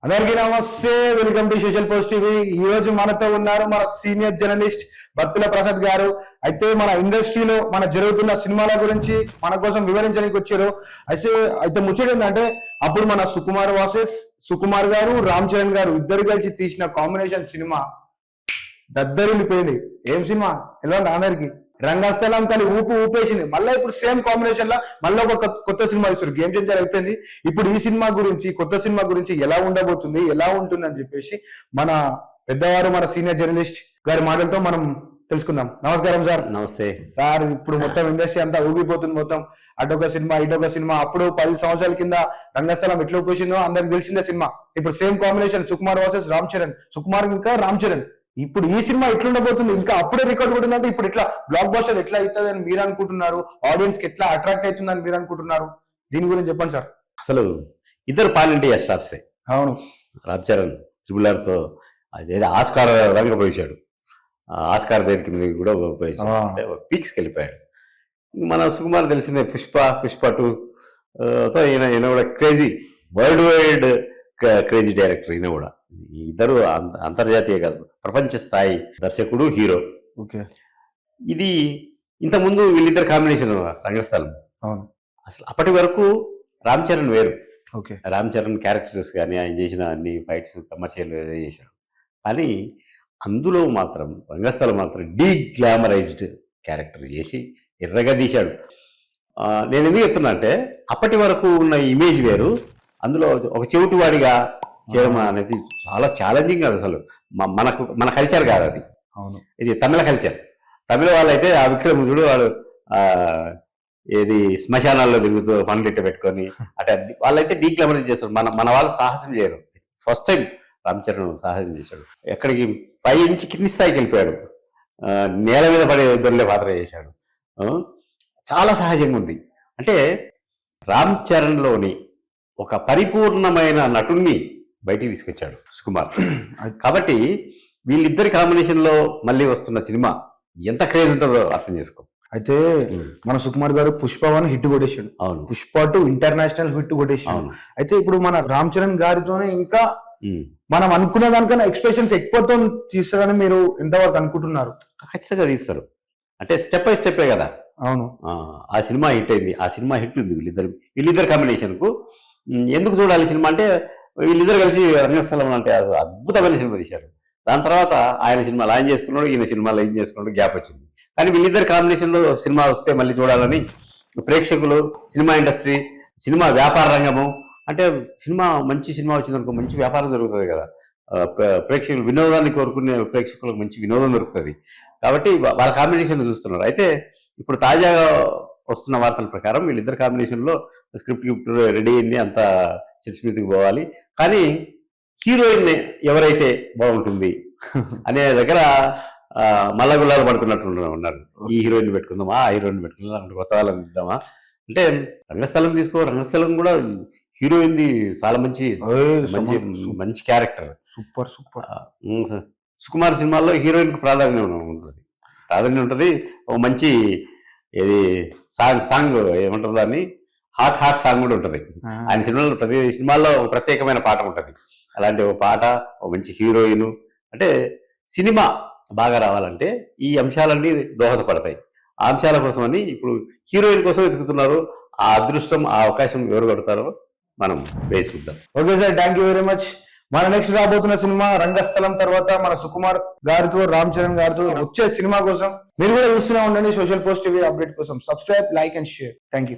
అందరికీ నమస్తే, welcome to social post TV. ఈ రోజు మనతో ఉన్నారు మన సీనియర్ జర్నలిస్ట్ బత్తుల ప్రసాద్ గారు. అయితే మన ఇండస్ట్రీలో మన జరుగుతున్న సినిమాల గురించి మన కోసం వివరించడానికి వచ్చారు. అయితే ముచ్చట ఏంటంటే, అప్పుడు మన సుకుమార్ గారు, రామ్ చరణ్ గారు ఇద్దరు కలిసి తీసిన కాంబినేషన్ సినిమా దద్దరిల్లిపోయింది. ఏం సినిమా తెలియదు అందరికి. రంగస్థలం కానీ ఊపేసింది. మళ్ళీ ఇప్పుడు సేమ్ కాంబినేషన్ లా మళ్ళీ ఒక కొత్త సినిమా ఇస్తారు. గేమ్ చేంజర్ అయిపోయింది. ఇప్పుడు ఈ సినిమా గురించి, కొత్త సినిమా గురించి ఎలా ఉండబోతుంది, ఎలా ఉంటుంది అని చెప్పేసి మన పెద్దవారు, మన సీనియర్ జర్నలిస్ట్ గారి మాటలతో మనం తెలుసుకుందాం. నమస్కారం సార్. నమస్తే సార్. ఇప్పుడు మొత్తం ఇండస్ట్రీ అంతా ఊగిపోతుంది. మొత్తం అటొక సినిమా ఇటొక సినిమా. అప్పుడు 10 సంవత్సరాల కింద రంగస్థలం ఎట్లా ఊపేసిందో అందరికి తెలిసిందే సినిమా. ఇప్పుడు same combination Sukumar versus Ram Charan, Sukumar ఇంకా రామ్ చరణ్. ఇప్పుడు ఈ సినిమా ఎట్లుండబోతుంది, ఇంకా అప్పుడే రికార్డ్ కొట్టిందంటే ఇప్పుడు ఇట్లా బ్లాక్ బస్టర్ ఎట్లా అవుతుంది అని మీరు అనుకుంటున్నారు? ఆడియన్స్ కి ఎట్లా అట్రాక్ట్ అవుతుందని మీరు అనుకుంటున్నారు? దీని గురించి చెప్పండి సార్. అసలు ఇద్దరు పాలింటి స్టార్సే. అవును. రామ్ చరణ్ RRR తో అదేదో ఆస్కార్ రంగ పోయించాడు. ఆస్కార్ వేదిక మీద కూడా పోయించాడు, పీక్స్కి వెళ్ళిపోయాడు. మన సుకుమార్ తెలిసిందే, పుష్ప 2 తో ఈయన కూడా crazy, world wide crazy director. ఈయన కూడా ఇద్దరు అంతర్జాతీయ కాదు, ప్రపంచ స్థాయి దర్శకుడు, హీరో. ఓకే. ఇది ఇంతకుముందు వీళ్ళిద్దరు కాంబినేషన్ రంగస్థలం. అవును. అసలు అప్పటి వరకు రామ్ చరణ్ వేరు. ఓకే. రామ్ చరణ్ క్యారెక్టర్స్ కానీ ఆయన చేసిన అన్ని ఫైట్స్ కమర్షియల్ చేశాడు. కానీ అందులో మాత్రం రంగస్థలం మాత్రం గ్లామరైజ్డ్ క్యారెక్టర్ చేసి ఎర్రగా తీశాడు. నేను ఎందుకు చెప్తున్నా అంటే, అప్పటి వరకు ఉన్న ఇమేజ్ వేరు, అందులో ఒక చెవిటివాడిగా చేయడం అనేది చాలా ఛాలెంజింగ్. అది అసలు మన కల్చర్ కాదు అది. అవును. ఇది తమిళ కల్చర్. తమిళ వాళ్ళైతే ఆ విక్రముడు వాడు ఏది శ్మశానాల్లో తిరుగుతూ పండ్లిట్ట పెట్టుకొని అంటే వాళ్ళైతే గ్లామరైజ్ చేస్తారు. మన వాళ్ళు సాహసం చేయరు. ఫస్ట్ టైం రామ్ చరణ్ సాహసం చేశాడు. ఎక్కడికి పై నుంచి కింది స్థాయికి వెళ్ళిపోయాడు. నేల మీద పడే దొరిలే పాత్ర చేశాడు. చాలా సహజంగా ఉంది. అంటే రామ్ చరణ్లోని ఒక పరిపూర్ణమైన నటుణ్ణి బయటికి తీసుకొచ్చాడు సుకుమార్. కాబట్టి వీళ్ళిద్దరి కాంబినేషన్లో మళ్ళీ వస్తున్న సినిమా ఎంత క్రేజ్ ఉంటుందో అర్థం చేసుకో. అయితే మన సుకుమార్ గారు పుష్ప 1 హిట్ కొట్టేశాడు. అవును. పుష్ప 2 ఇంటర్నేషనల్ హిట్ కొట్టేశాడు. అయితే ఇప్పుడు మన రామ్ చరణ్ గారితోనే ఇంకా మనం అనుకున్న దానికన్నా ఎక్స్ప్రెషన్స్ ఎక్కువతో తీస్తారని మీరు ఎంతవరకు అనుకుంటున్నారు? ఖచ్చితంగా తీస్తారు. అంటే స్టెప్ బై స్టెప్పే కదా. అవును. ఆ సినిమా హిట్ అయింది. ఆ సినిమా హిట్ ఉంది వీళ్ళిద్దరు కాంబినేషన్కు. ఎందుకు చూడాలి సినిమా అంటే, వీళ్ళిద్దరు కలిసి రంగస్థలం అంటే అద్భుతమైన సినిమా తీశారు. దాని తర్వాత ఆయన సినిమాలు ఆయన చేసుకున్నాడు, ఈయన సినిమాలు ఏం చేసుకున్నాడు, గ్యాప్ వచ్చింది. కానీ వీళ్ళిద్దరు కాంబినేషన్లో సినిమా వస్తే మళ్ళీ చూడాలని ప్రేక్షకులు, సినిమా ఇండస్ట్రీ, సినిమా వ్యాపార రంగము, అంటే మంచి సినిమా వచ్చిందనుకో మంచి వ్యాపారం జరుగుతుంది కదా. ప్రేక్షకులు వినోదాన్ని కోరుకునే ప్రేక్షకులకు మంచి వినోదం దొరుకుతుంది. కాబట్టి వాళ్ళ కాంబినేషన్ చూస్తున్నారు. అయితే ఇప్పుడు తాజాగా వస్తున్న వార్తల ప్రకారం వీళ్ళిద్దరు కాంబినేషన్లో స్క్రిప్ట్ రెడీ అయింది, అంతా సెట్స్ మీదకి పోవాలి. కానీ హీరోయిన్ ఎవరైతే బాగుంటుంది అనే దగ్గర మల్లగుల్లాలు పడుతున్నట్టు ఉన్నారు. ఈ హీరోయిన్ పెట్టుకుందామా, ఆ హీరోయిన్ పెట్టుకుందాం, కొత్త వాళ్ళని ఇద్దామా అంటే, రంగస్థలం కూడా హీరోయిన్ది చాలా మంచి క్యారెక్టర్. సూపర్. సుకుమార్ సినిమాల్లో హీరోయిన్ కు ప్రాధాన్యం ఉంటుంది. ఒక మంచి ఏది సాంగ్ ఏమంటారు దాన్ని, హాట్ సాంగ్ కూడా ఉంటుంది ఆయన సినిమాలో. ప్రతి సినిమాల్లో ఒక ప్రత్యేకమైన పాట ఉంటుంది. అలాంటి ఒక పాట, ఒక మంచి హీరోయిన్. అంటే సినిమా బాగా రావాలంటే ఈ అంశాలన్నీ దోహదపడతాయి. ఆ అంశాల కోసమని ఇప్పుడు హీరోయిన్ కోసం వెతుకుతున్నారు. ఆ అదృష్టం, ఆ అవకాశం ఎవరు కొడతారో మనం వేసిద్దాం. Okay sir, thank you very much. మన నెక్స్ట్ రాబోతున్న సినిమా రంగస్థలం తర్వాత మన సుకుమార్ గారితో, రామ్ చరణ్ గారితో వచ్చే సినిమా కోసం మీరు కూడా చూస్తూనే ఉండండి సోషల్ పోస్ట్ టీవీ. అప్డేట్ కోసం subscribe, like and share. Thank you.